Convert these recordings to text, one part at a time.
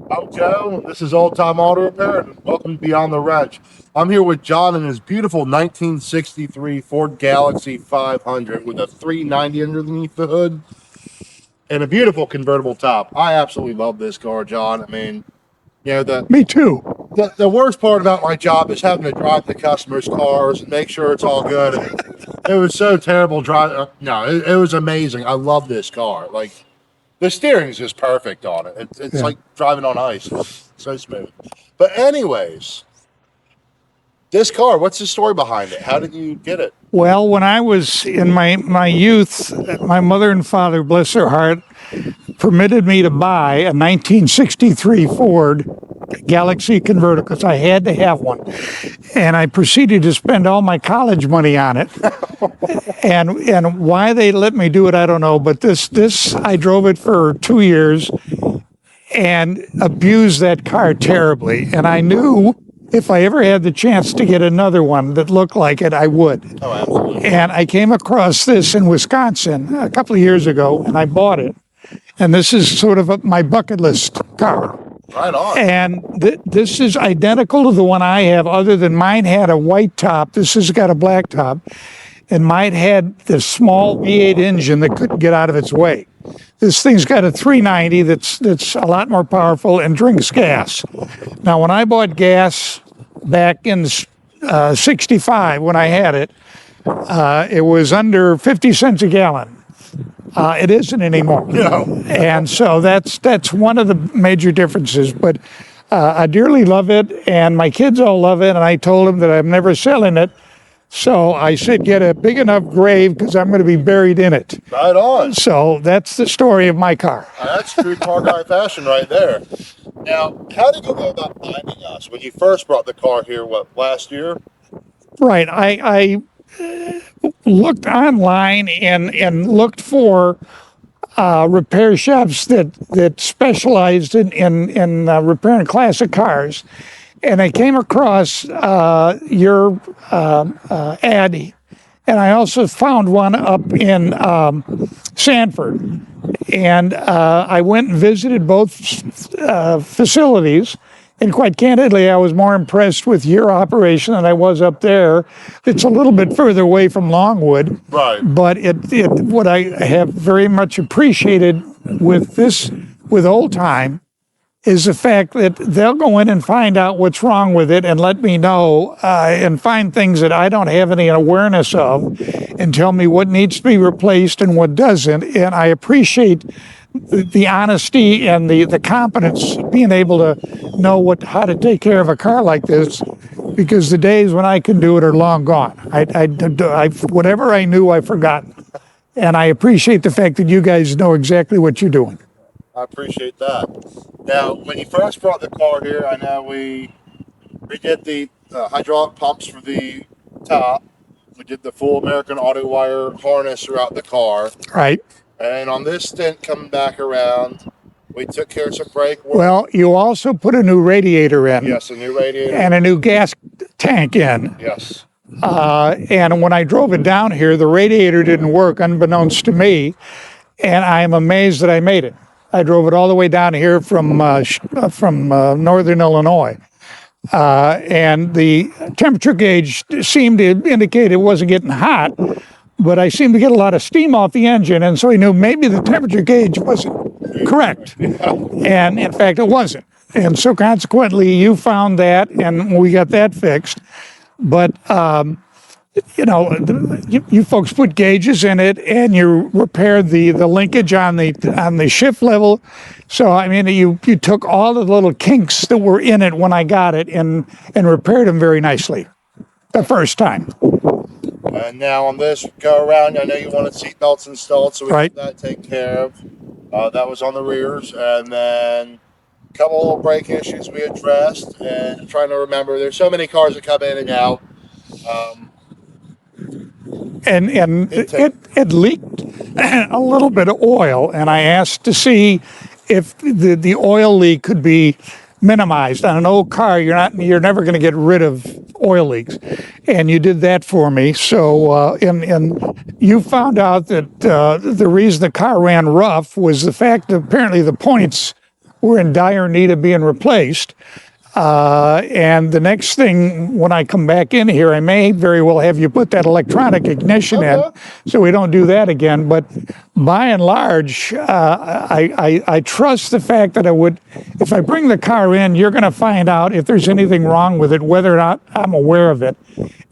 I'm Joe. This is Old Time Auto Repair, and welcome to Beyond the Wrench. I'm here with John and his beautiful 1963 Ford Galaxy 500 with a 390 underneath the hood and a beautiful convertible top. I absolutely love this car, John. I mean, you know, the, Me too. the worst part about my job is having to drive the customers' cars and make sure it's all good. It was so terrible driving. No, it was amazing. I love this car. Like, the steering is just perfect on it. It's Yeah. like driving on ice. So smooth. But anyways, this car, what's the story behind it? How did you get it? Well, when I was in my youth, my mother and father, bless their heart, permitted me to buy a 1963 Ford Galaxy convertible because I had to have one, and I proceeded to spend all my college money on it. And why they let me do it, I don't know. But this I drove it for 2 years and abused that car terribly. And I knew if I ever had the chance to get another one that looked like it, I would. Oh, absolutely. And I came across this in Wisconsin a couple of years ago, and I bought it. And this is sort of my bucket list car. Right on. And this is identical to the one I have, other than mine had a white top. This has got a black top. And mine had the small V8 engine that couldn't get out of its way. This thing's got a 390 that's a lot more powerful and drinks gas. Now, when I bought gas back in 65, when I had it, it was under 50 cents a gallon. It isn't anymore. No. And so that's one of the major differences. But I dearly love it, and my kids all love it, and I told them that I'm never selling it. So I said, get a big enough grave because I'm going to be buried in it. Right on. So that's the story of my car. That's true car guy fashion right there. Now, how did you go about finding us when you first brought the car here, what, last year? Right. I looked online and looked for repair shops that specialized in repairing classic cars. And I came across your ad, and I also found one up in Sanford. And I went and visited both facilities. And quite candidly, I was more impressed with your operation than I was up there. It's a little bit further away from Longwood. Right. But what I have very much appreciated with Old Time, is the fact that they'll go in and find out what's wrong with it and let me know and find things that I don't have any awareness of and tell me what needs to be replaced and what doesn't. And I appreciate the honesty and the competence, being able to know how to take care of a car like this, because the days when I can do it are long gone. Whatever I knew, I've forgotten. And I appreciate the fact that you guys know exactly what you're doing. I appreciate that. Now, when you first brought the car here, I know we did the hydraulic pumps for the top. We did the full American Auto Wire harness throughout the car. Right. And on this stint coming back around, we took care of some brake work. Well, you also put a new radiator in. Yes, a new radiator. And a new gas tank in. Yes. And when I drove it down here, the radiator didn't work, unbeknownst to me. And I'm amazed that I made it. I drove it all the way down here from northern Illinois. And the temperature gauge seemed to indicate it wasn't getting hot, but I seemed to get a lot of steam off the engine, and so I knew maybe the temperature gauge wasn't correct. And in fact, it wasn't. And so consequently, you found that, and we got that fixed. But you folks put gauges in it, and you repaired the linkage on the shift level. So I mean, you took all the little kinks that were in it when I got it and repaired them very nicely the first time. And now on this go around, I know you wanted seat belts installed, so we Right. got that taken care of. That was on the rears, and then a couple of brake issues we addressed. And I'm trying to remember, there's so many cars that come in and out. And it leaked a little bit of oil, and I asked to see if the oil leak could be minimized. On an old car, you're never going to get rid of oil leaks, and you did that for me. So and you found out that the reason the car ran rough was the fact that apparently the points were in dire need of being replaced. And the next thing, when I come back in here, I may very well have you put that electronic ignition in, Okay. so we don't do that again. But by and large, I trust the fact that if I bring the car in, you're going to find out if there's anything wrong with it, whether or not I'm aware of it,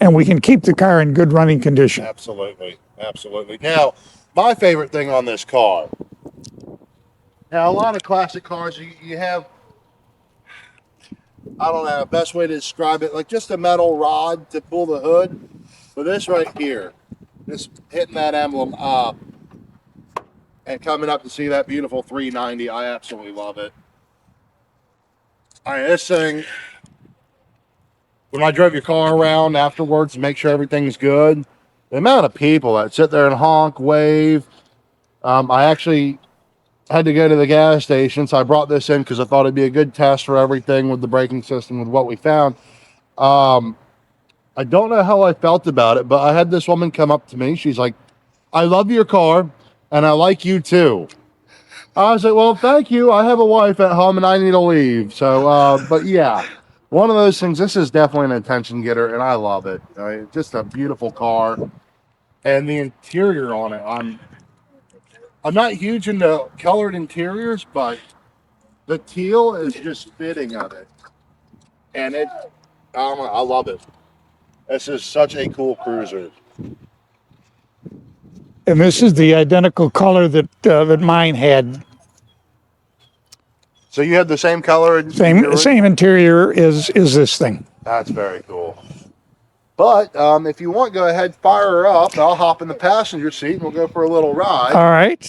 and we can keep the car in good running condition. Absolutely. Absolutely. Now, my favorite thing on this car. Now, a lot of classic cars, you have, I don't know, best way to describe it, like just a metal rod to pull the hood. But this right here, just hitting that emblem up and coming up to see that beautiful 390, I absolutely love it. I mean, this thing, when I drove your car around afterwards to make sure everything's good, the amount of people that sit there and honk, wave. I actually had to go to the gas station, so I brought this in because I thought it'd be a good test for everything with the braking system, with what we found. Um, I don't know how I felt about it, but I had this woman come up to me. She's like, "I love your car, and I like you too." I was like, "Well, thank you. I have a wife at home, and I need to leave." So, but yeah, one of those things. This is definitely an attention getter, and I love it. Just a beautiful car, and the interior on it. I'm not huge into colored interiors, but the teal is just fitting of it, and I love it. This is such a cool cruiser. And this is the identical color that mine had. So you have the same color in your. Same interior is this thing. That's very cool. But if you want, go ahead, fire her up. I'll hop in the passenger seat and we'll go for a little ride. All right.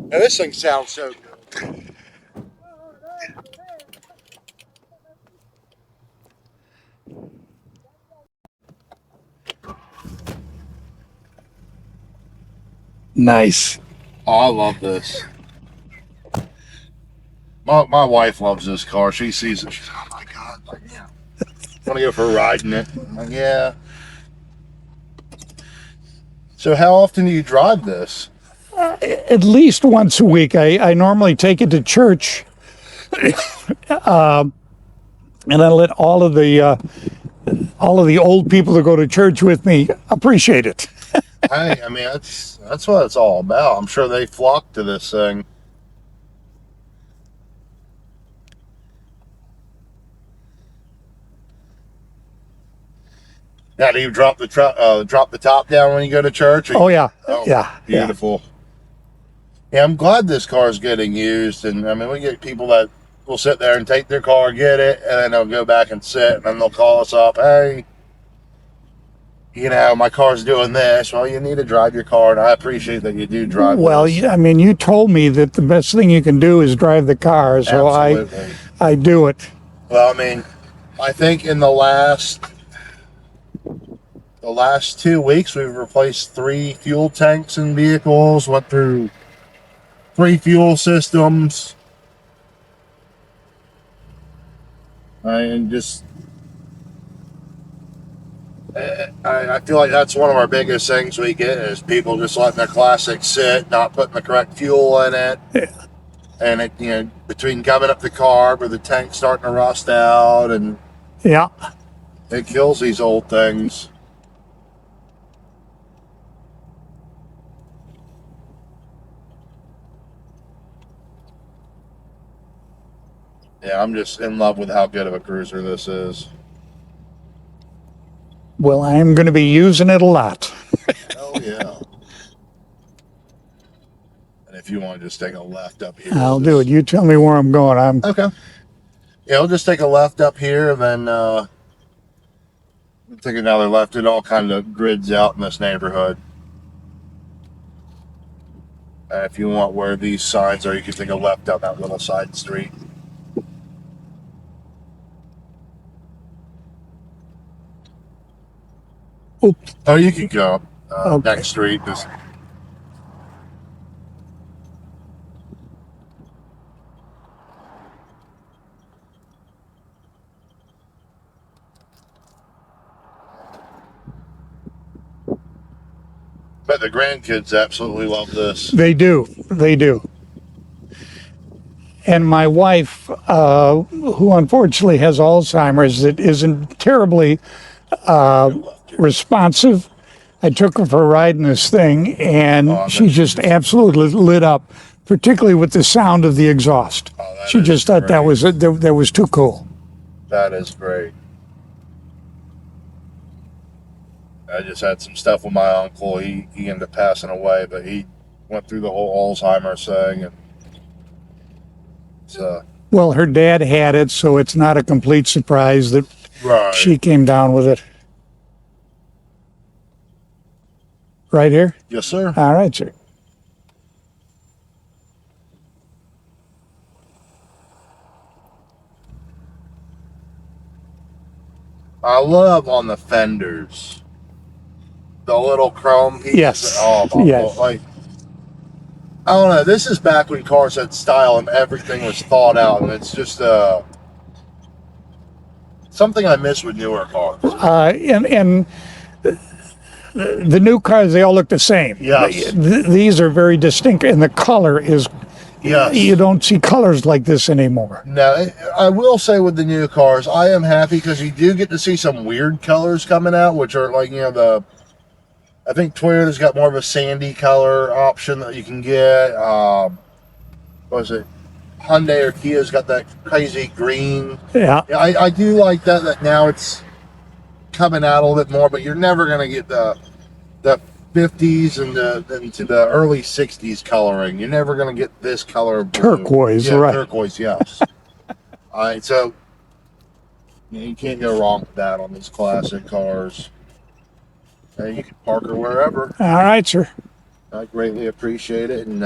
Now this thing sounds so good. Nice. Oh, I love this. My wife loves this car. She sees it. She's like, "Oh my god, like, yeah, want to go for a ride in it?" I'm like, yeah. So how often do you drive this? At least once a week. I normally take it to church, and I let all of the old people that go to church with me appreciate it. Hey, I mean that's what it's all about. I'm sure they flock to this thing. Now, do you drop drop the top down when you go to church? Oh yeah, Oh, yeah, beautiful. Yeah, I'm glad this car is getting used, and I mean, we get people that will sit there and take their car, get it, and then they'll go back and sit, and then they'll call us up. Hey, my car's doing this. Well, you need to drive your car, and I appreciate that you do drive. Well, this. I mean, you told me that the best thing you can do is drive the car, so Absolutely. I do it. Well, I mean, I think in the last 2 weeks, we've replaced 3 fuel tanks in vehicles, went through 3 fuel systems, and just I feel like that's one of our biggest things we get is people just letting their classic sit, not putting the correct fuel in it, and it between coming up the carb or the tank starting to rust out, and Yeah. it kills these old things. Yeah, I'm just in love with how good of a cruiser this is. Well, I'm going to be using it a lot. Oh yeah. And if you want to just take a left up here, I'll do it. You tell me where I'm going. Okay. Yeah, we'll just take a left up here, and then take another left. It all kind of grids out in this neighborhood. If you want where these signs are, you can take a left down that little side street. Oops. Oh, you can go up Okay. next street. Just bet the grandkids absolutely love this. They do. They do. And my wife, who unfortunately has Alzheimer's, that isn't terribly responsive. I took her for a ride in this thing, and she just absolutely lit up, particularly with the sound of the exhaust. She just thought that was too cool. That is great. I just had some stuff with my uncle. He ended up passing away, but he went through the whole Alzheimer's thing, and so. Well, her dad had it, so it's not a complete surprise that she came down with it. Right here? Yes, sir. All right, sir. I love on the fenders the little chrome pieces. Yes. Yes. Like, I don't know. This is back when cars had style and everything was thought out, and it's just something I miss with newer cars. And the new cars, they all look the same. Yes. These are very distinct, and the color is. Yes. You don't see colors like this anymore. No, I will say with the new cars, I am happy because you do get to see some weird colors coming out, which are like, I think Toyota's got more of a sandy color option that you can get. What was it? Hyundai or Kia's got that crazy green. Yeah. I do like that now it's coming out a little bit more, but you're never going to get the 50s and into the early 60s coloring. You're never going to get this color of blue. Turquoise, yeah, right. Turquoise, yes. All right, so you can't go wrong with that on these classic cars. And you can park her wherever. All right, sir. I greatly appreciate it. And